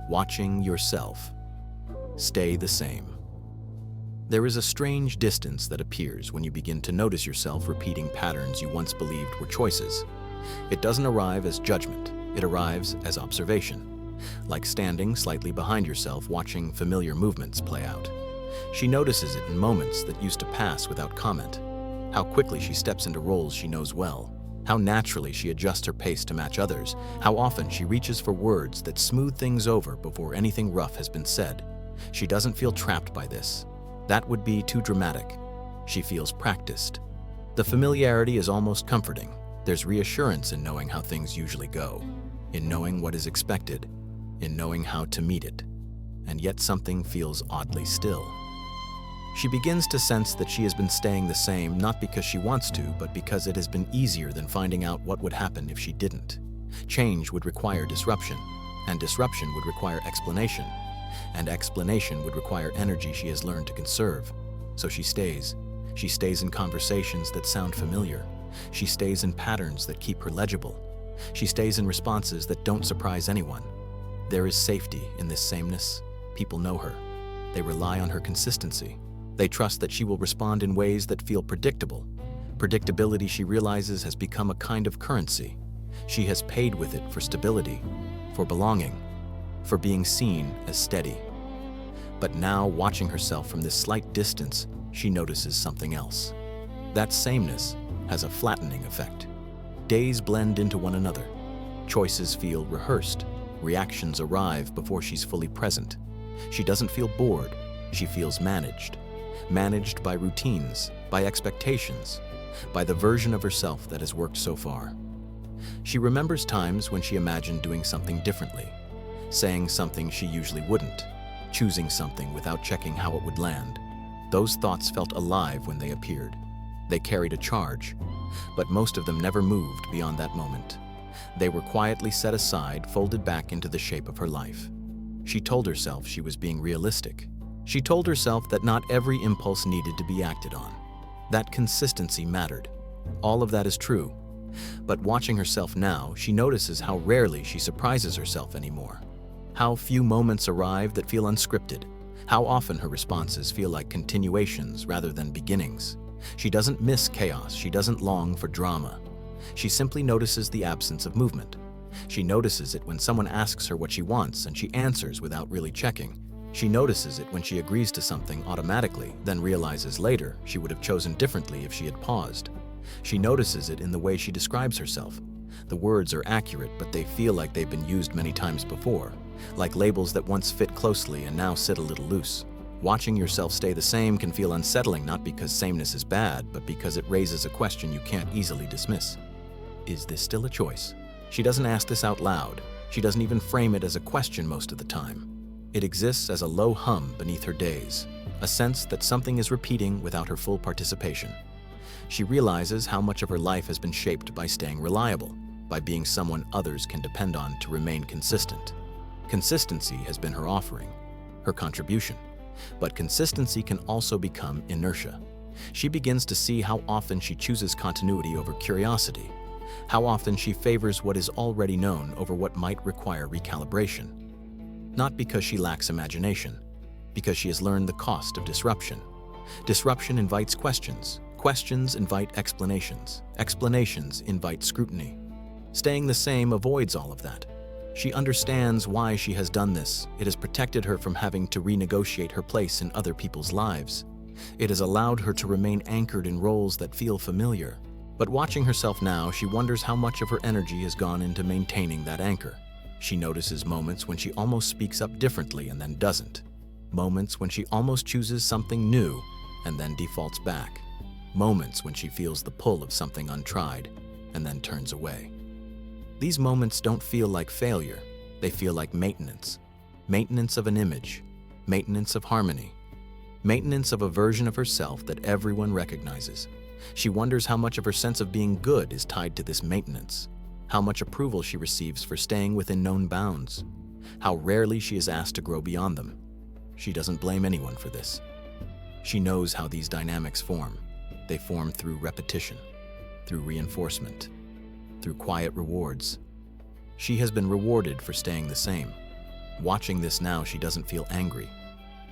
Watching yourself. Stay the same. There is a strange distance that appears when you begin to notice yourself repeating patterns you once believed were choices. It doesn't arrive as judgment. It arrives as observation, like standing slightly behind yourself watching familiar movements play out. She notices it in moments that used to pass without comment. How quickly she steps into roles she knows well. How naturally she adjusts her pace to match others. How often she reaches for words that smooth things over before anything rough has been said. She doesn't feel trapped by this. That would be too dramatic. She feels practiced. The familiarity is almost comforting. There's reassurance in knowing how things usually go, in knowing what is expected, in knowing how to meet it. And yet something feels oddly still. She begins to sense that she has been staying the same not because she wants to, but because it has been easier than finding out what would happen if she didn't. Change would require disruption, and disruption would require explanation, and explanation would require energy she has learned to conserve. So she stays. She stays in conversations that sound familiar. She stays in patterns that keep her legible. She stays in responses that don't surprise anyone. There is safety in this sameness. People know her. They rely on her consistency. They trust that she will respond in ways that feel predictable. Predictability, she realizes, has become a kind of currency. She has paid with it for stability, for belonging, for being seen as steady. But now, watching herself from this slight distance, she notices something else. That sameness has a flattening effect. Days blend into one another. Choices feel rehearsed. Reactions arrive before she's fully present. She doesn't feel bored. She feels managed. Managed by routines, by expectations, by the version of herself that has worked so far. She remembers times when she imagined doing something differently, saying something she usually wouldn't, choosing something without checking how it would land. Those thoughts felt alive when they appeared. They carried a charge, but most of them never moved beyond that moment. They were quietly set aside, folded back into the shape of her life. She told herself she was being realistic. She told herself that not every impulse needed to be acted on. That consistency mattered. All of that is true. But watching herself now, she notices how rarely she surprises herself anymore. How few moments arrive that feel unscripted. How often her responses feel like continuations rather than beginnings. She doesn't miss chaos. She doesn't long for drama. She simply notices the absence of movement. She notices it when someone asks her what she wants and she answers without really checking. She notices it when she agrees to something automatically, then realizes later she would have chosen differently if she had paused. She notices it in the way she describes herself. The words are accurate, but they feel like they've been used many times before, like labels that once fit closely and now sit a little loose. Watching yourself stay the same can feel unsettling, not because sameness is bad, but because it raises a question you can't easily dismiss. Is this still a choice? She doesn't ask this out loud. She doesn't even frame it as a question most of the time. It exists as a low hum beneath her days, a sense that something is repeating without her full participation. She realizes how much of her life has been shaped by staying reliable, by being someone others can depend on to remain consistent. Consistency has been her offering, her contribution. But consistency can also become inertia. She begins to see how often she chooses continuity over curiosity, how often she favors what is already known over what might require recalibration. Not because she lacks imagination, because she has learned the cost of disruption. Disruption invites questions. Questions invite explanations. Explanations invite scrutiny. Staying the same avoids all of that. She understands why she has done this. It has protected her from having to renegotiate her place in other people's lives. It has allowed her to remain anchored in roles that feel familiar. But watching herself now, she wonders how much of her energy has gone into maintaining that anchor. She notices moments when she almost speaks up differently and then doesn't. Moments when she almost chooses something new and then defaults back. Moments when she feels the pull of something untried and then turns away. These moments don't feel like failure. They feel like maintenance. Maintenance of an image. Maintenance of harmony. Maintenance of a version of herself that everyone recognizes. She wonders how much of her sense of being good is tied to this maintenance. How much approval she receives for staying within known bounds. How rarely she is asked to grow beyond them. She doesn't blame anyone for this. She knows how these dynamics form. They form through repetition, through reinforcement, through quiet rewards. She has been rewarded for staying the same. Watching this now, she doesn't feel angry.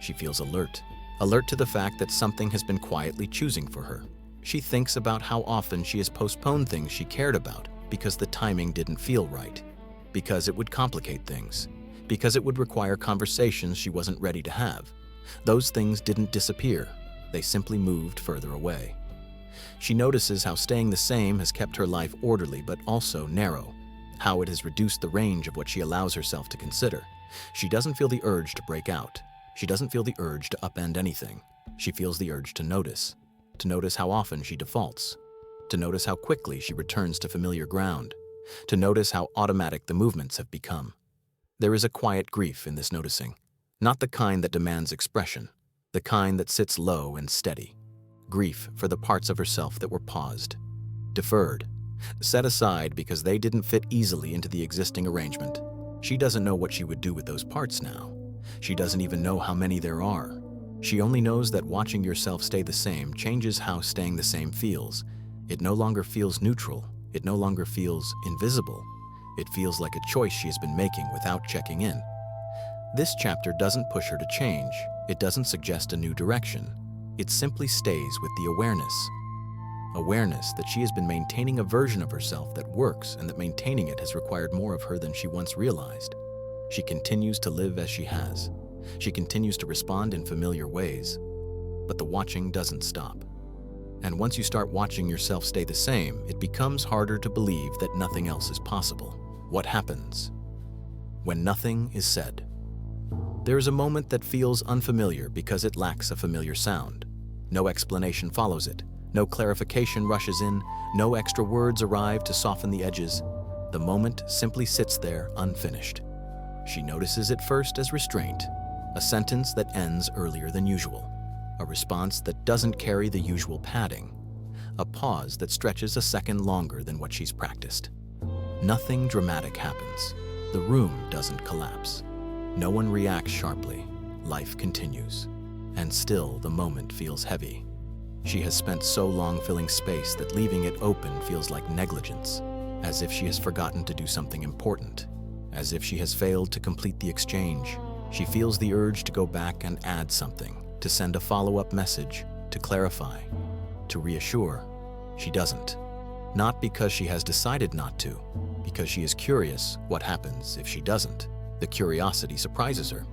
She feels alert. Alert to the fact that something has been quietly choosing for her. She thinks about how often she has postponed things she cared about because the timing didn't feel right, because it would complicate things, because it would require conversations she wasn't ready to have. Those things didn't disappear. They simply moved further away. She notices how staying the same has kept her life orderly but also narrow, how it has reduced the range of what she allows herself to consider. She doesn't feel the urge to break out. She doesn't feel the urge to upend anything. She feels the urge to notice how often she defaults, to notice how quickly she returns to familiar ground, to notice how automatic the movements have become. There is a quiet grief in this noticing, not the kind that demands expression, the kind that sits low and steady. Grief for the parts of herself that were paused, deferred, set aside because they didn't fit easily into the existing arrangement. She doesn't know what she would do with those parts now. She doesn't even know how many there are. She only knows that watching yourself stay the same changes how staying the same feels. It no longer feels neutral. It no longer feels invisible. It feels like a choice she has been making without checking in. This chapter doesn't push her to change. It doesn't suggest a new direction. It simply stays with the awareness. Awareness that she has been maintaining a version of herself that works and that maintaining it has required more of her than she once realized. She continues to live as she has. She continues to respond in familiar ways. But the watching doesn't stop. And once you start watching yourself stay the same, it becomes harder to believe that nothing else is possible. What happens when nothing is said? There is a moment that feels unfamiliar because it lacks a familiar sound. No explanation follows it. No clarification rushes in. No extra words arrive to soften the edges. The moment simply sits there unfinished. She notices it first as restraint, a sentence that ends earlier than usual, a response that doesn't carry the usual padding, a pause that stretches a second longer than what she's practiced. Nothing dramatic happens. The room doesn't collapse. No one reacts sharply. Life continues. And still, the moment feels heavy. She has spent so long filling space that leaving it open feels like negligence, as if she has forgotten to do something important, as if she has failed to complete the exchange. She feels the urge to go back and add something, to send a follow-up message, to clarify, to reassure. She doesn't. Not because she has decided not to, because she is curious what happens if she doesn't. The curiosity surprises her.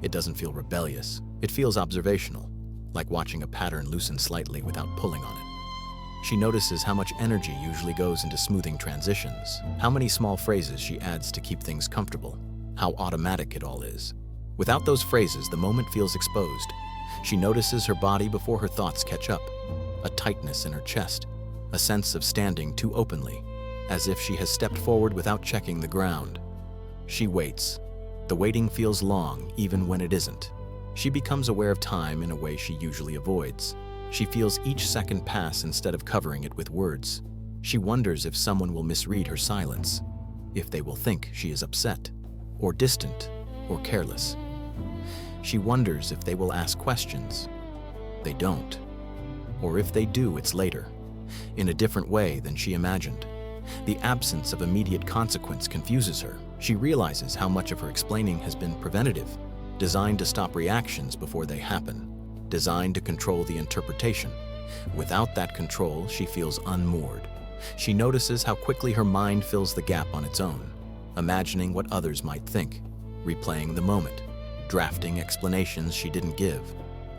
It doesn't feel rebellious. It feels observational, like watching a pattern loosen slightly without pulling on it. She notices how much energy usually goes into smoothing transitions, how many small phrases she adds to keep things comfortable, how automatic it all is. Without those phrases, the moment feels exposed. She notices her body before her thoughts catch up, a tightness in her chest, a sense of standing too openly, as if she has stepped forward without checking the ground. She waits. The waiting feels long even when it isn't. She becomes aware of time in a way she usually avoids. She feels each second pass instead of covering it with words. She wonders if someone will misread her silence, if they will think she is upset, or distant, or careless. She wonders if they will ask questions. They don't. Or if they do, it's later, in a different way than she imagined. The absence of immediate consequence confuses her. She realizes how much of her explaining has been preventative, designed to stop reactions before they happen, designed to control the interpretation. Without that control, she feels unmoored. She notices how quickly her mind fills the gap on its own, imagining what others might think, replaying the moment, drafting explanations she didn't give.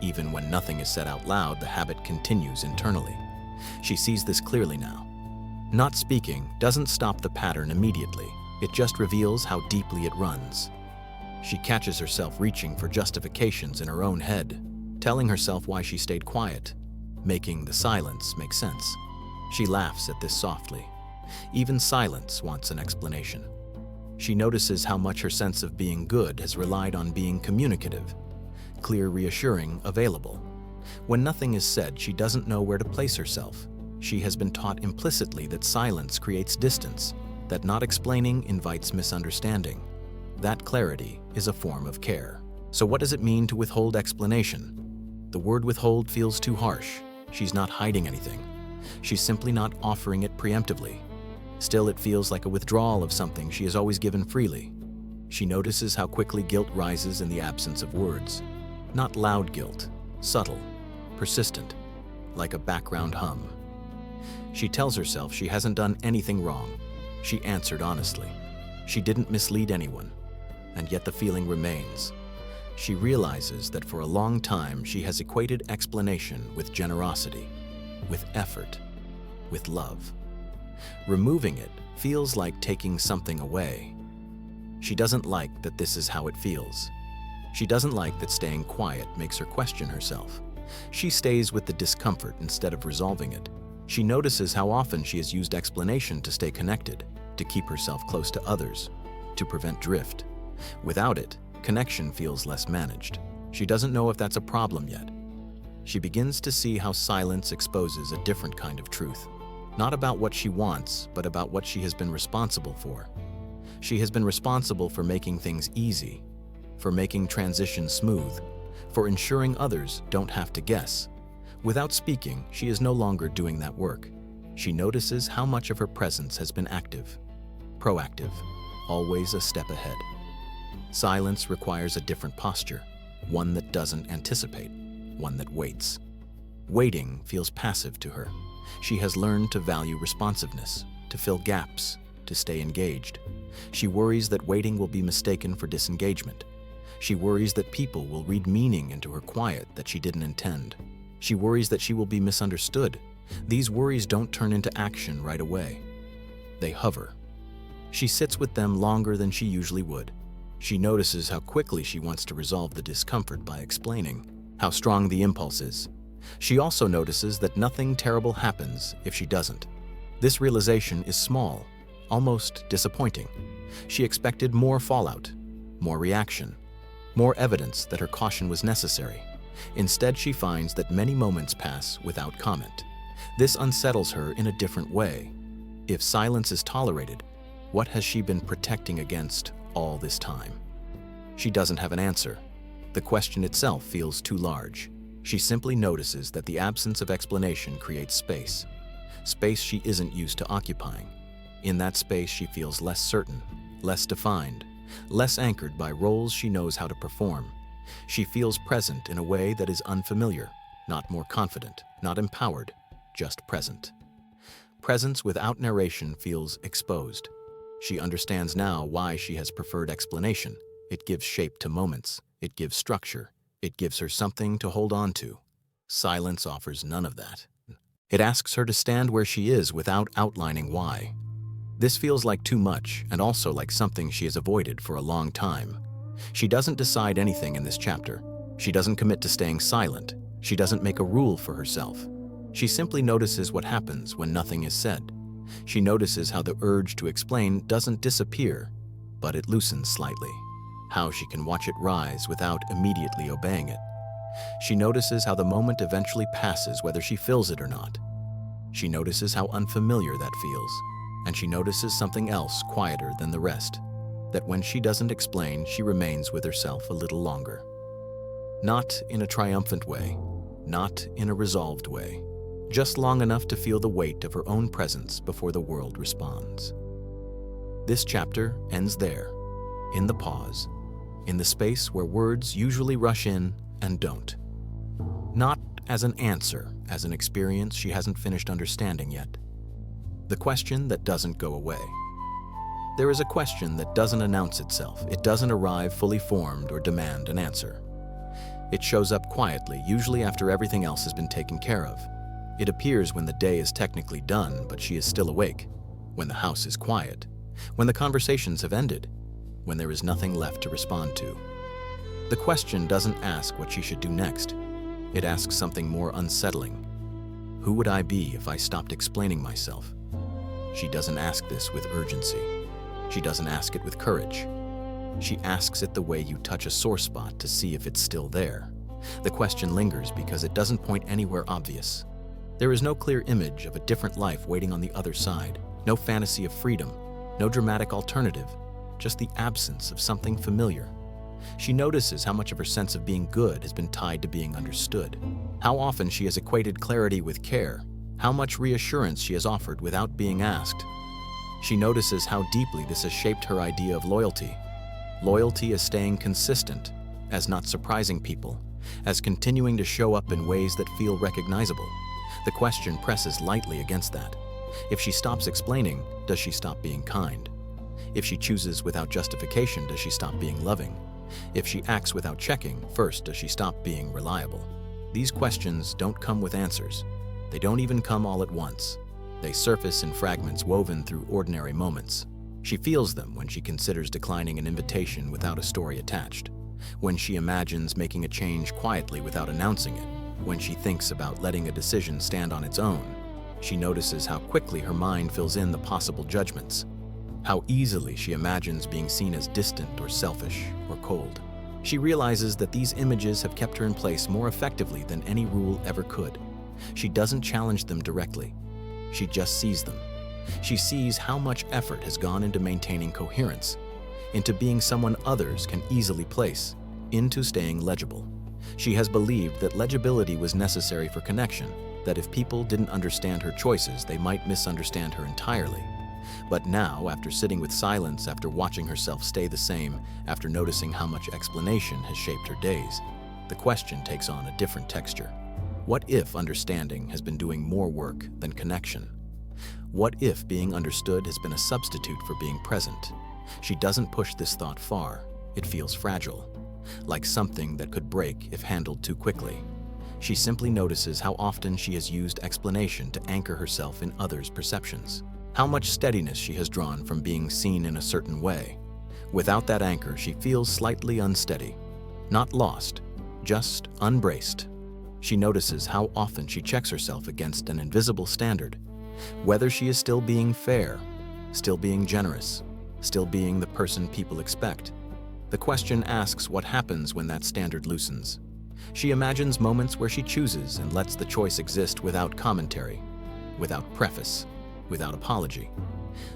Even when nothing is said out loud, the habit continues internally. She sees this clearly now. Not speaking doesn't stop the pattern immediately. It just reveals how deeply it runs. She catches herself reaching for justifications in her own head, telling herself why she stayed quiet, making the silence make sense. She laughs at this softly. Even silence wants an explanation. She notices how much her sense of being good has relied on being communicative, clear, reassuring, available. When nothing is said, she doesn't know where to place herself. She has been taught implicitly that silence creates distance, that not explaining invites misunderstanding. That clarity is a form of care. So what does it mean to withhold explanation? The word withhold feels too harsh. She's not hiding anything. She's simply not offering it preemptively. Still, it feels like a withdrawal of something she has always given freely. She notices how quickly guilt rises in the absence of words. Not loud guilt, subtle, persistent, like a background hum. She tells herself she hasn't done anything wrong. She answered honestly. She didn't mislead anyone, and yet the feeling remains. She realizes that for a long time she has equated explanation with generosity, with effort, with love. Removing it feels like taking something away. She doesn't like that this is how it feels. She doesn't like that staying quiet makes her question herself. She stays with the discomfort instead of resolving it. She notices how often she has used explanation to stay connected, to keep herself close to others, to prevent drift. Without it, connection feels less managed. She doesn't know if that's a problem yet. She begins to see how silence exposes a different kind of truth. Not about what she wants, but about what she has been responsible for. She has been responsible for making things easy, for making transitions smooth, for ensuring others don't have to guess. Without speaking, she is no longer doing that work. She notices how much of her presence has been active, proactive, always a step ahead. Silence requires a different posture, one that doesn't anticipate, one that waits. Waiting feels passive to her. She has learned to value responsiveness, to fill gaps, to stay engaged. She worries that waiting will be mistaken for disengagement. She worries that people will read meaning into her quiet that she didn't intend. She worries that she will be misunderstood. These worries don't turn into action right away. They hover. She sits with them longer than she usually would. She notices how quickly she wants to resolve the discomfort by explaining, how strong the impulse is. She also notices that nothing terrible happens if she doesn't. This realization is small, almost disappointing. She expected more fallout, more reaction, more evidence that her caution was necessary. Instead, she finds that many moments pass without comment. This unsettles her in a different way. If silence is tolerated, what has she been protecting against all this time? She doesn't have an answer. The question itself feels too large. She simply notices that the absence of explanation creates space. Space she isn't used to occupying. In that space, she feels less certain, less defined, less anchored by roles she knows how to perform. She feels present in a way that is unfamiliar, not more confident, not empowered, just present. Presence without narration feels exposed. She understands now why she has preferred explanation. It gives shape to moments. It gives structure. It gives her something to hold on to. Silence offers none of that. It asks her to stand where she is without outlining why. This feels like too much, and also like something she has avoided for a long time. She doesn't decide anything in this chapter. She doesn't commit to staying silent. She doesn't make a rule for herself. She simply notices what happens when nothing is said. She notices how the urge to explain doesn't disappear, but it loosens slightly. how she can watch it rise without immediately obeying it. She notices how the moment eventually passes whether she feels it or not. She notices how unfamiliar that feels, and she notices something else quieter than the rest, that when she doesn't explain, she remains with herself a little longer. Not in a triumphant way, not in a resolved way, just long enough to feel the weight of her own presence before the world responds. This chapter ends there, in the pause, in the space where words usually rush in and don't. Not as an answer, as an experience she hasn't finished understanding yet. The question that doesn't go away. There is a question that doesn't announce itself. It doesn't arrive fully formed or demand an answer. It shows up quietly, usually after everything else has been taken care of. It appears when the day is technically done, but she is still awake, when the house is quiet, when the conversations have ended, when there is nothing left to respond to. The question doesn't ask what she should do next. It asks something more unsettling. Who would I be if I stopped explaining myself? She doesn't ask this with urgency. She doesn't ask it with courage. She asks it the way you touch a sore spot to see if it's still there. The question lingers because it doesn't point anywhere obvious. There is no clear image of a different life waiting on the other side, no fantasy of freedom, no dramatic alternative, just the absence of something familiar. She notices how much of her sense of being good has been tied to being understood, how often she has equated clarity with care, how much reassurance she has offered without being asked. She notices how deeply this has shaped her idea of loyalty. Loyalty as staying consistent, as not surprising people, as continuing to show up in ways that feel recognizable. The question presses lightly against that. If she stops explaining, does she stop being kind? If she chooses without justification, does she stop being loving? If she acts without checking, first, does she stop being reliable? These questions don't come with answers. They don't even come all at once. They surface in fragments woven through ordinary moments. She feels them when she considers declining an invitation without a story attached, when she imagines making a change quietly without announcing it, when she thinks about letting a decision stand on its own. She notices how quickly her mind fills in the possible judgments, how easily she imagines being seen as distant or selfish or cold. She realizes that these images have kept her in place more effectively than any rule ever could. She doesn't challenge them directly. She just sees them. She sees how much effort has gone into maintaining coherence, into being someone others can easily place, into staying legible. She has believed that legibility was necessary for connection, that if people didn't understand her choices, they might misunderstand her entirely. But now, after sitting with silence, after watching herself stay the same, after noticing how much explanation has shaped her days, the question takes on a different texture. What if understanding has been doing more work than connection? What if being understood has been a substitute for being present? She doesn't push this thought far. It feels fragile, like something that could break if handled too quickly. She simply notices how often she has used explanation to anchor herself in others' perceptions, how much steadiness she has drawn from being seen in a certain way. Without that anchor, she feels slightly unsteady, not lost, just unbraced. She notices how often she checks herself against an invisible standard, whether she is still being fair, still being generous, still being the person people expect. The question asks what happens when that standard loosens. She imagines moments where she chooses and lets the choice exist without commentary, without preface, without apology.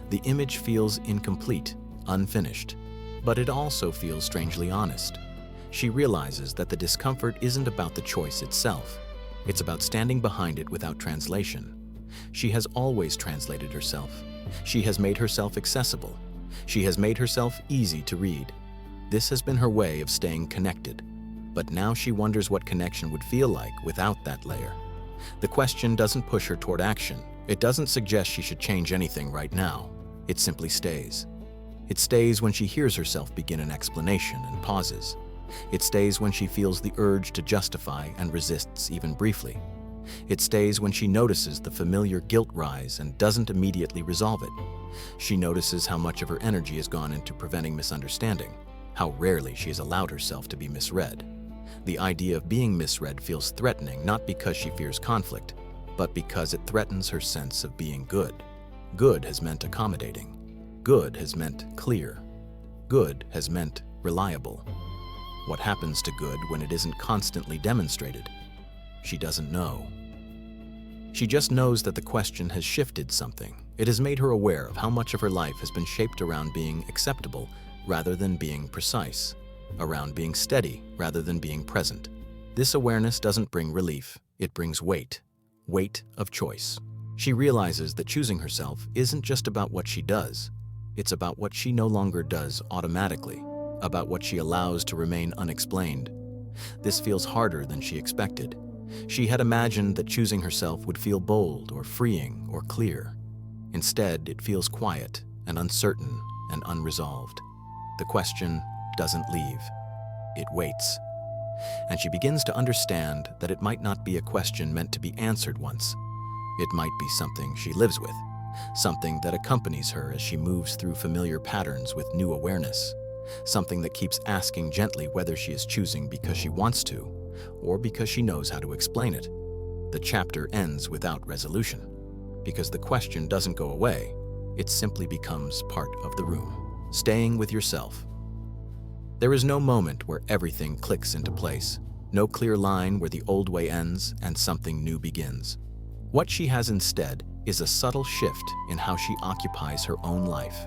The image feels incomplete, unfinished, but it also feels strangely honest. She realizes that the discomfort isn't about the choice itself. It's about standing behind it without translation. She has always translated herself. She has made herself accessible. She has made herself easy to read. This has been her way of staying connected. But now she wonders what connection would feel like without that layer. The question doesn't push her toward action. It doesn't suggest she should change anything right now. It simply stays. It stays when she hears herself begin an explanation and pauses. It stays when she feels the urge to justify and resists even briefly. It stays when she notices the familiar guilt rise and doesn't immediately resolve it. She notices how much of her energy has gone into preventing misunderstanding, how rarely she has allowed herself to be misread. The idea of being misread feels threatening, not because she fears conflict, but because it threatens her sense of being good. Good has meant accommodating. Good has meant clear. Good has meant reliable? What happens to good when it isn't constantly demonstrated? She doesn't know. She just knows that the question has shifted something. It has made her aware of how much of her life has been shaped around being acceptable rather than being precise, around being steady rather than being present. This awareness doesn't bring relief, it brings weight of choice. She realizes that choosing herself isn't just about what she does, it's about what she no longer does automatically, about what she allows to remain unexplained. This feels harder than she expected. She had imagined that choosing herself would feel bold or freeing or clear. Instead, it feels quiet and uncertain and unresolved. The question doesn't leave. It waits. And she begins to understand that it might not be a question meant to be answered once. It might be something she lives with, something that accompanies her as she moves through familiar patterns with new awareness, something that keeps asking gently whether she is choosing because she wants to, or because she knows how to explain it. The chapter ends without resolution, because the question doesn't go away, it simply becomes part of the room. Staying with yourself. There is no moment where everything clicks into place, no clear line where the old way ends and something new begins. What she has instead is a subtle shift in how she occupies her own life.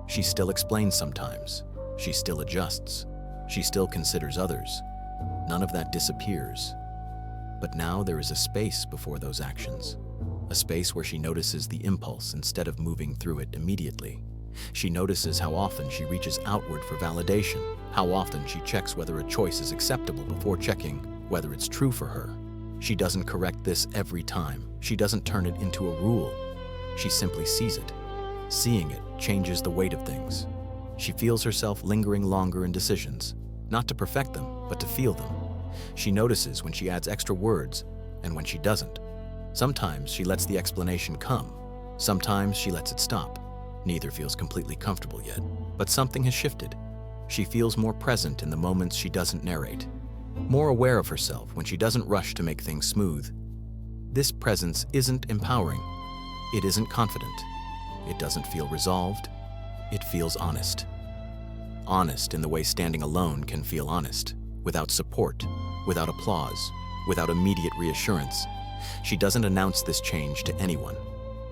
She still explains sometimes, she still adjusts, she still considers others. None of that disappears. But now there is a space before those actions, a space where she notices the impulse instead of moving through it immediately. She notices how often she reaches outward for validation, how often she checks whether a choice is acceptable before checking whether it's true for her. She doesn't correct this every time. She doesn't turn it into a rule. She simply sees it. Seeing it changes the weight of things. She feels herself lingering longer in decisions, not to perfect them, but to feel them. She notices when she adds extra words and when she doesn't. Sometimes she lets the explanation come. Sometimes she lets it stop. Neither feels completely comfortable yet, but something has shifted. She feels more present in the moments she doesn't narrate, more aware of herself when she doesn't rush to make things smooth. This presence isn't empowering. It isn't confident. It doesn't feel resolved. It feels honest. Honest in the way standing alone can feel honest, without support, without applause, without immediate reassurance. She doesn't announce this change to anyone.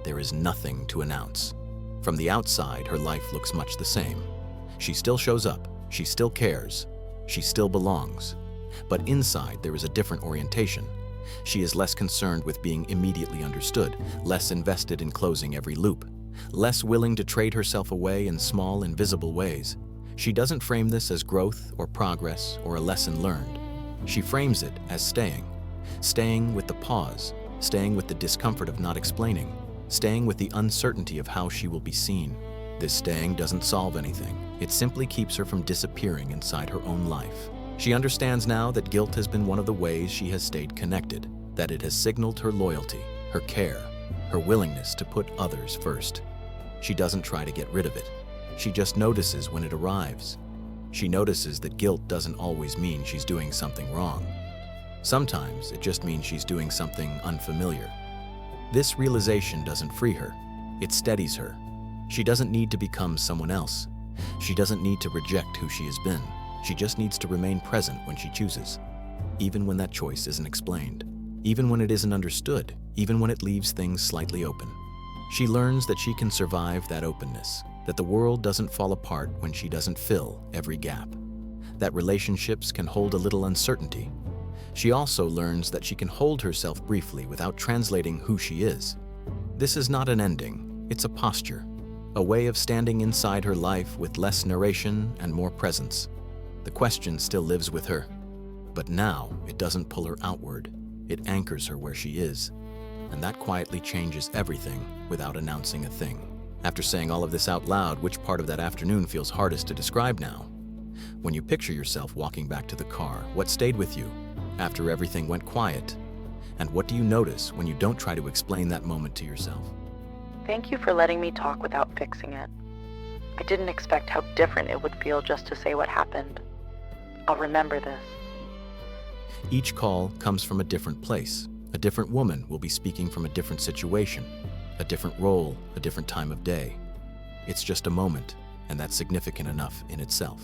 There is nothing to announce. From the outside, her life looks much the same. She still shows up, she still cares, she still belongs. But inside, there is a different orientation. She is less concerned with being immediately understood, less invested in closing every loop, less willing to trade herself away in small, invisible ways. She doesn't frame this as growth or progress or a lesson learned. She frames it as staying with the pause, staying with the discomfort of not explaining, staying with the uncertainty of how she will be seen. This staying doesn't solve anything. It simply keeps her from disappearing inside her own life. She understands now that guilt has been one of the ways she has stayed connected, that it has signaled her loyalty, her care, her willingness to put others first. She doesn't try to get rid of it. She just notices when it arrives. She notices that guilt doesn't always mean she's doing something wrong. Sometimes it just means she's doing something unfamiliar. This realization doesn't free her. It steadies her. She doesn't need to become someone else. She doesn't need to reject who she has been. She just needs to remain present when she chooses, even when that choice isn't explained, even when it isn't understood, even when it leaves things slightly open. She learns that she can survive that openness, that the world doesn't fall apart when she doesn't fill every gap, that relationships can hold a little uncertainty. She also learns that she can hold herself briefly without translating who she is. This is not an ending, it's a posture, a way of standing inside her life with less narration and more presence. The question still lives with her, but now it doesn't pull her outward, it anchors her where she is, and that quietly changes everything without announcing a thing. After saying all of this out loud, which part of that afternoon feels hardest to describe now? When you picture yourself walking back to the car, what stayed with you after everything went quiet? And what do you notice when you don't try to explain that moment to yourself? Thank you for letting me talk without fixing it. I didn't expect how different it would feel just to say what happened. I'll remember this. Each call comes from a different place. A different woman will be speaking from a different situation, a different role, a different time of day. It's just a moment, and that's significant enough in itself.